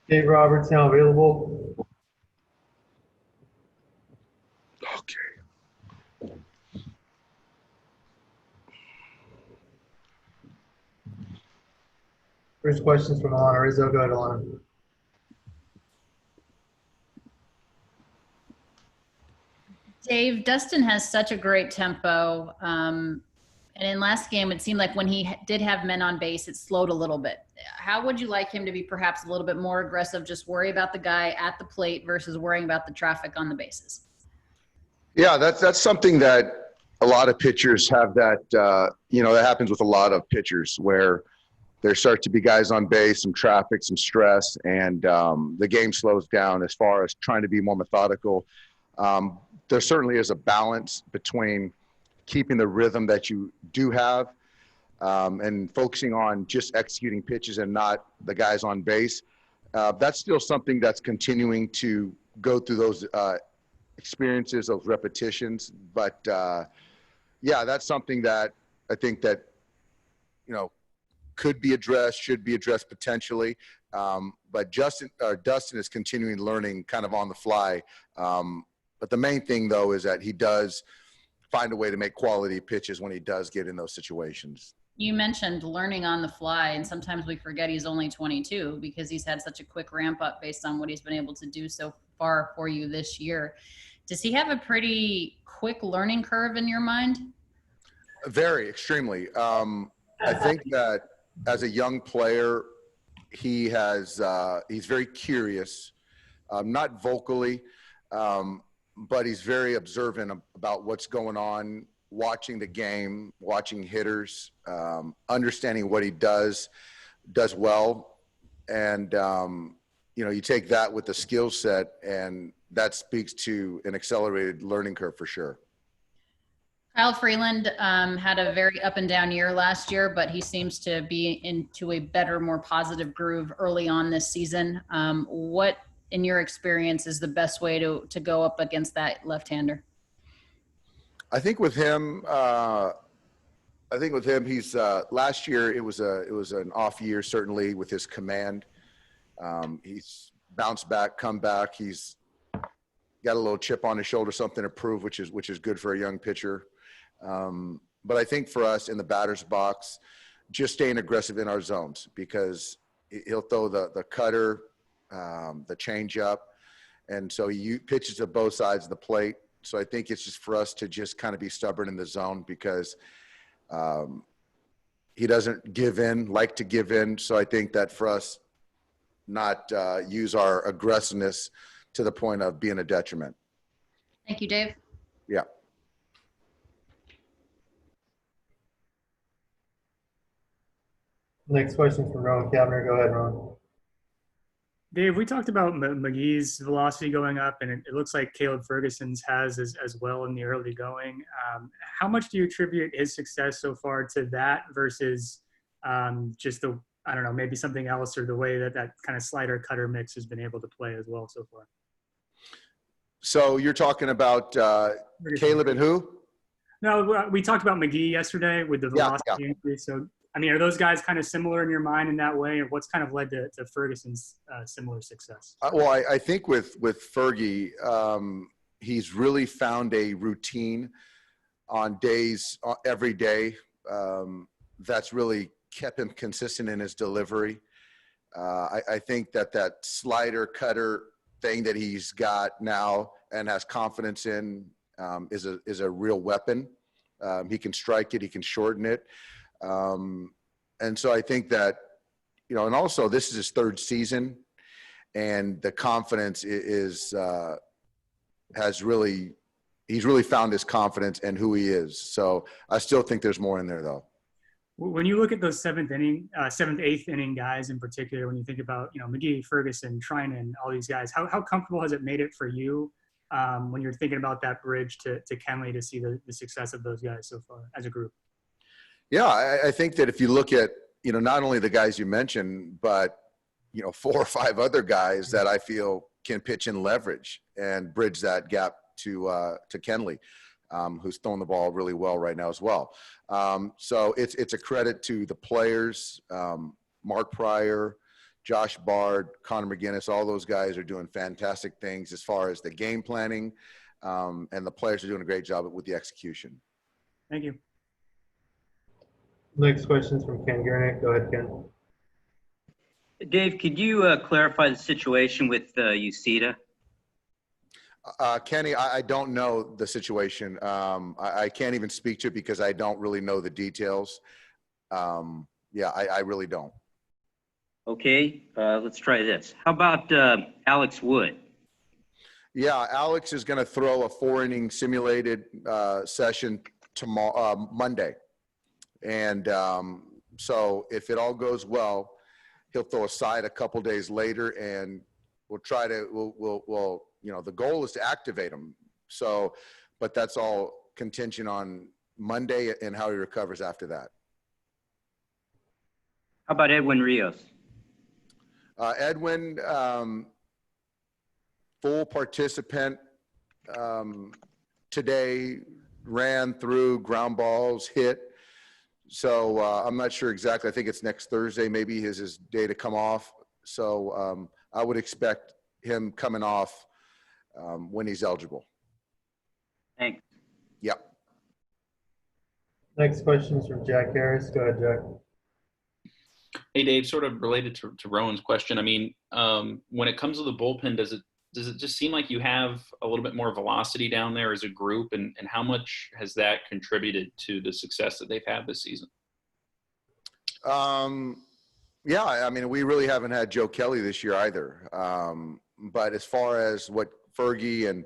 Dave Roberts now available. Okay. First question's from Alanna Rizzo. Go ahead, Alanna. Dave, Dustin has such a great tempo. And in last game, it seemed like when he did have men on base, it slowed a little bit. How would you like him to be perhaps a little bit more aggressive, just worry about the guy at the plate versus worrying about the traffic on the bases? Yeah, that's something that a lot of pitchers have that that happens with a lot of pitchers where there start to be guys on base, some traffic, some stress, and the game slows down as far as trying to be more methodical. There certainly is a balance between keeping the rhythm that you do have and focusing on just executing pitches and not the guys on base. That's still something that's continuing to go through those experiences, those repetitions. But yeah, that's something that I think that, could be addressed, should be addressed potentially. But Dustin is continuing learning kind of on the fly. But the main thing, though, is that he does find a way to make quality pitches when he does get in those situations. You mentioned learning on the fly, and sometimes we forget he's only 22 because he's had such a quick ramp up based on what he's been able to do so far for you this year. Does he have a pretty quick learning curve in your mind? Very, extremely. I think that as a young player, he's very curious, not vocally, but he's very observant about what's going on, watching the game, watching hitters, understanding what he does well. And, you take that with the skill set, and that speaks to an accelerated learning curve for sure. Kyle Freeland had a very up and down year last year, but he seems to be into a better, more positive groove early on this season. What, in your experience, is the best way to go up against that left-hander? I think with him, he's last year it was an off year, certainly, with his command. He's bounced back, come back. He's got a little chip on his shoulder, something to prove, which is good for a young pitcher. But I think for us in the batter's box, just staying aggressive in our zones, because he'll throw the cutter, the changeup, and so he pitches to both sides of the plate. So I think it's just for us to just kind of be stubborn in the zone, because he doesn't like to give in. So I think that for us, not use our aggressiveness to the point of being a detriment. Thank you, Dave. Yeah. Next question from Rowan Kavner. Go ahead, Rowan. Dave, we talked about McGee's velocity going up, and it looks like Caleb Ferguson's has as well in the early going. How much do you attribute his success so far to that versus just maybe something else, or the way that kind of slider cutter mix has been able to play as well so far? So you're talking about Caleb and who? No, we talked about McGee yesterday with the velocity increase. So, are those guys kind of similar in your mind in that way, or what's kind of led to Ferguson's similar success? Well, I think with Fergie, he's really found a routine on days, every day, that's really kept him consistent in his delivery. I think that slider cutter thing that he's got now and has confidence in is a real weapon. He can strike it, he can shorten it. And so I think that, and also this is his third season, and the confidence he's really found his confidence and who he is. So I still think there's more in there, though. When you look at those seventh, eighth inning guys in particular, when you think about, McGee, Ferguson, Treinen, all these guys, how comfortable has it made it for you when you're thinking about that bridge to Kenley to see the success of those guys so far as a group? Yeah, I think that if you look at, not only the guys you mentioned, but, 4 or 5 other guys that I feel can pitch and leverage and bridge that gap to Kenley, who's throwing the ball really well right now as well. So it's a credit to the players, Mark Pryor, Josh Bard, Connor McGinnis, all those guys are doing fantastic things as far as the game planning, and the players are doing a great job with the execution. Thank you. Next question is from Ken Gurnick. Go ahead, Ken. Dave, could you clarify the situation with Uceda? Kenny, I don't know the situation. I can't even speak to it because I don't really know the details. Yeah, I really don't. Okay, let's try this. How about Alex Wood? Yeah, Alex is going to throw a 4-inning simulated session tomorrow, Monday. And so if it all goes well, he'll throw a side a couple days later, and we'll try to, we'll you know, the goal is to activate him. So, but that's all contingent on Monday and how he recovers after that. How about Edwin Ríos? Edwin, full participant today, ran through, ground balls, hit. So I'm not sure exactly. I think it's next Thursday, maybe his day to come off. So I would expect him coming off when he's eligible. Thanks. Yep. Next question is from Jack Harris. Go ahead, Jack. Hey, Dave, sort of related to Rowan's question. I mean, when it comes to the bullpen, does it just seem like you have a little bit more velocity down there as a group? And how much has that contributed to the success that they've had this season? Yeah, I mean, we really haven't had Joe Kelly this year either. But as far as what Fergie and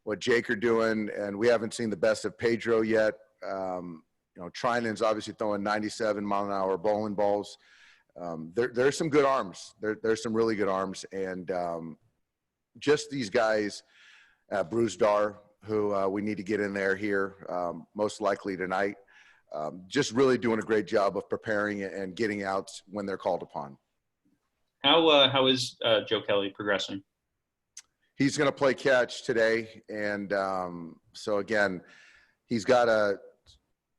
what Jake are doing, and we haven't seen the best of Pedro yet. You know, Trinan's obviously throwing 97-mile-an-hour bowling balls. There's some good arms. There's some really good arms. And just these guys, Bruce Dar, who we need to get in there here, most likely tonight, just really doing a great job of preparing and getting out when they're called upon. How is Joe Kelly progressing? He's going to play catch today. And so, again, he's got to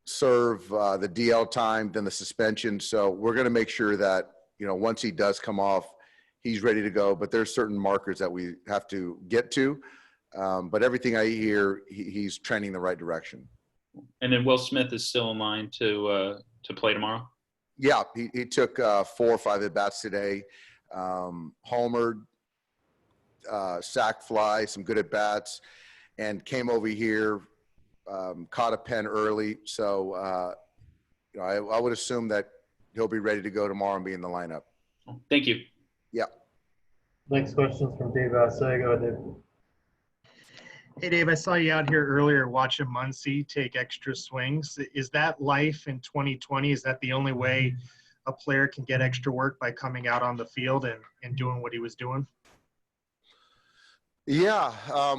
serve the DL time, then the suspension. So we're going to make sure that, you know, once he does come off, he's ready to go. But there's certain markers that we have to get to. But everything I hear, he's trending the right direction. And then Will Smith is still in line to play tomorrow? Yeah, he took 4 or 5 at-bats today. Homered, sack fly, some good at-bats, and came over here, caught a pen early. So, you know, I would assume that he'll be ready to go tomorrow and be in the lineup. Thank you. Yeah. Next question is from Dave Assay. Go ahead, Dave. Hey, Dave, I saw you out here earlier watching Muncy take extra swings. Is that life in 2020? Is that the only way a player can get extra work, by coming out on the field and doing what he was doing? Yeah,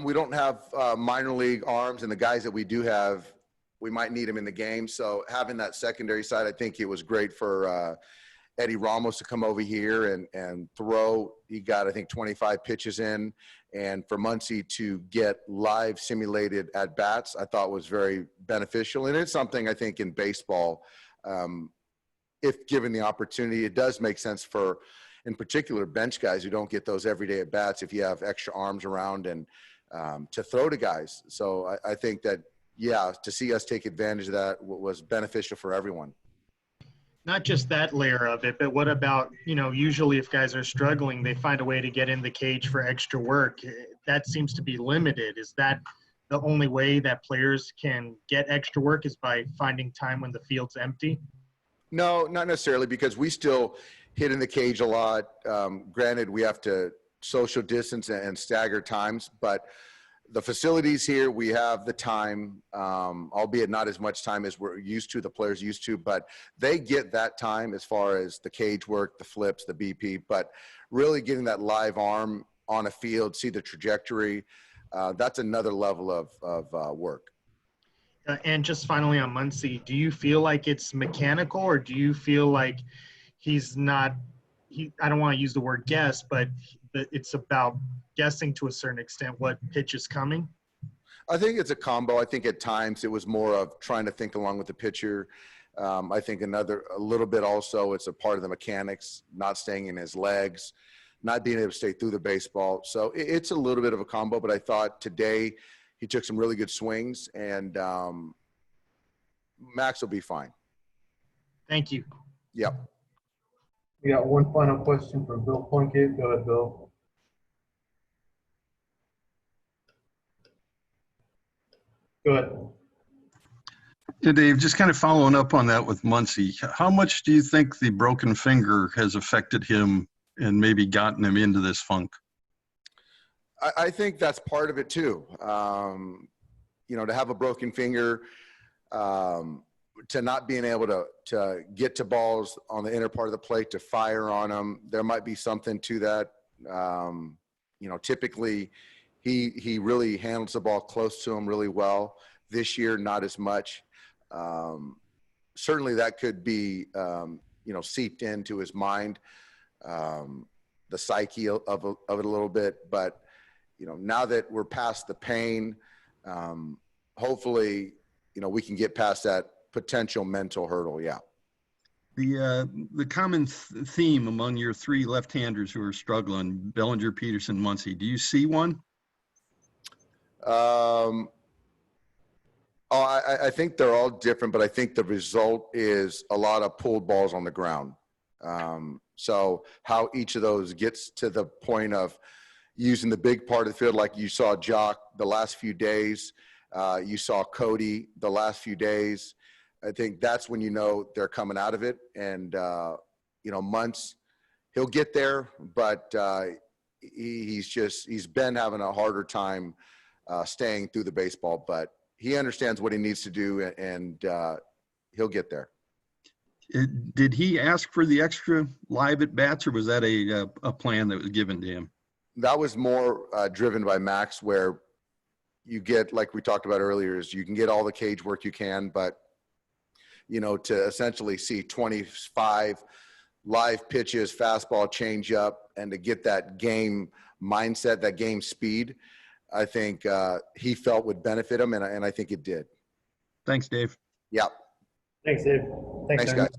we don't have minor league arms, and the guys that we do have, we might need them in the game. So having that secondary side, I think it was great for Eddie Ramos to come over here and throw. He got, I think, 25 pitches in. And for Muncy to get live simulated at-bats, I thought was very beneficial. And it's something I think in baseball, if given the opportunity, it does make sense for, in particular, bench guys who don't get those everyday at-bats if you have extra arms around and to throw to guys. So I think that, yeah, to see us take advantage of that was beneficial for everyone. Not just that layer of it, but what about, you know, usually if guys are struggling, they find a way to get in the cage for extra work. That seems to be limited. Is that the only way that players can get extra work, is by finding time when the field's empty? No, not necessarily, because we still hit in the cage a lot. Granted, we have to social distance and stagger times, but the facilities here, we have the time, albeit not as much time as we're used to, the players used to, but they get that time as far as the cage work, the flips, the BP, but really getting that live arm on a field, see the trajectory, that's another level of work. And just finally on Muncy, do you feel like it's mechanical, or do you feel like he's not – I don't want to use the word guess, but it's about guessing to a certain extent what pitch is coming? I think it's a combo. I think at times it was more of trying to think along with the pitcher. I think a little bit also, it's a part of the mechanics, not staying in his legs, not being able to stay through the baseball. So it's a little bit of a combo, but I thought today he took some really good swings, and Max will be fine. Thank you. Yep. We got one final question from Bill Plunkett. Go ahead, Bill. Go ahead. Yeah, Dave, just kind of following up on that with Muncy, how much do you think the broken finger has affected him and maybe gotten him into this funk? I think that's part of it too. To have a broken finger, to not being able to get to balls on the inner part of the plate, to fire on them, there might be something to that. Typically he really handles the ball close to him really well. This year, not as much. Certainly that could be, seeped into his mind, the psyche of it a little bit. But, now that we're past the pain, hopefully, we can get past that potential mental hurdle. Yeah. The common theme among your three left-handers who are struggling, Bellinger, Peterson, Muncy, do you see one? I think they're all different, but I think the result is a lot of pulled balls on the ground. So how each of those gets to the point of using the big part of the field, like you saw Jock the last few days, you saw Cody the last few days. I think that's when they're coming out of it. And, Muntz, he'll get there, but he's been having a harder time staying through the baseball, but he understands what he needs to do, and he'll get there. Did he ask for the extra live at bats, or was that a plan that was given to him? That was more driven by Max, where you get, like we talked about earlier, is you can get all the cage work you can, but to essentially see 25 live pitches, fastball, changeup, and to get that game mindset, that game speed, I think he felt would benefit him, and I think it did. Thanks, Dave. Yep. Thanks, Dave. Thanks, guys.